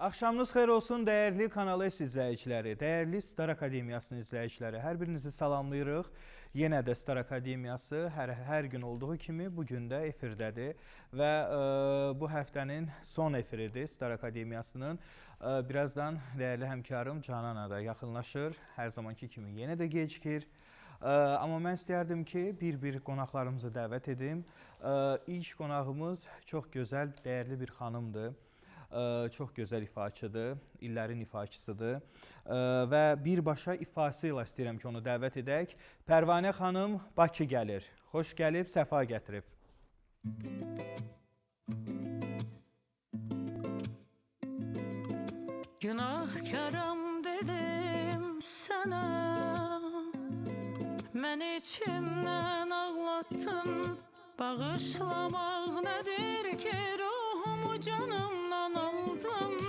Axşamınız xeyir olsun, dəyərli Kanal S izləyiciləri, dəyərli Star Akademiyasının izləyiciləri. Hər birinizi salamlayırıq. Yenə də Star Akademiyası hər gün olduğu kimi bugün də efirdədir. Və bu həftənin son efiridir Star Akademiyasının. Birazdan dəyərli həmkarım Canana da yaxınlaşır. Hər zamanki kimi yenə də gecikir. Amma mən istəyərdim ki, bir-bir qonaqlarımızı dəvət edim. İlk qonağımız çox gözəl, dəyərli bir xanımdır. Çox gözəl ifaçıdır, illərin ifaçısıdır və birbaşa ifası ilə istəyirəm ki, onu dəvət edək. Pərvanə xanım Bakı gəlir. Xoş gəlib, səfa gətirib. Günahkaram dedim sənə, mən içimdən ağlattın. Bağışlamaq nədir ki, ruhumu canımdan aldın.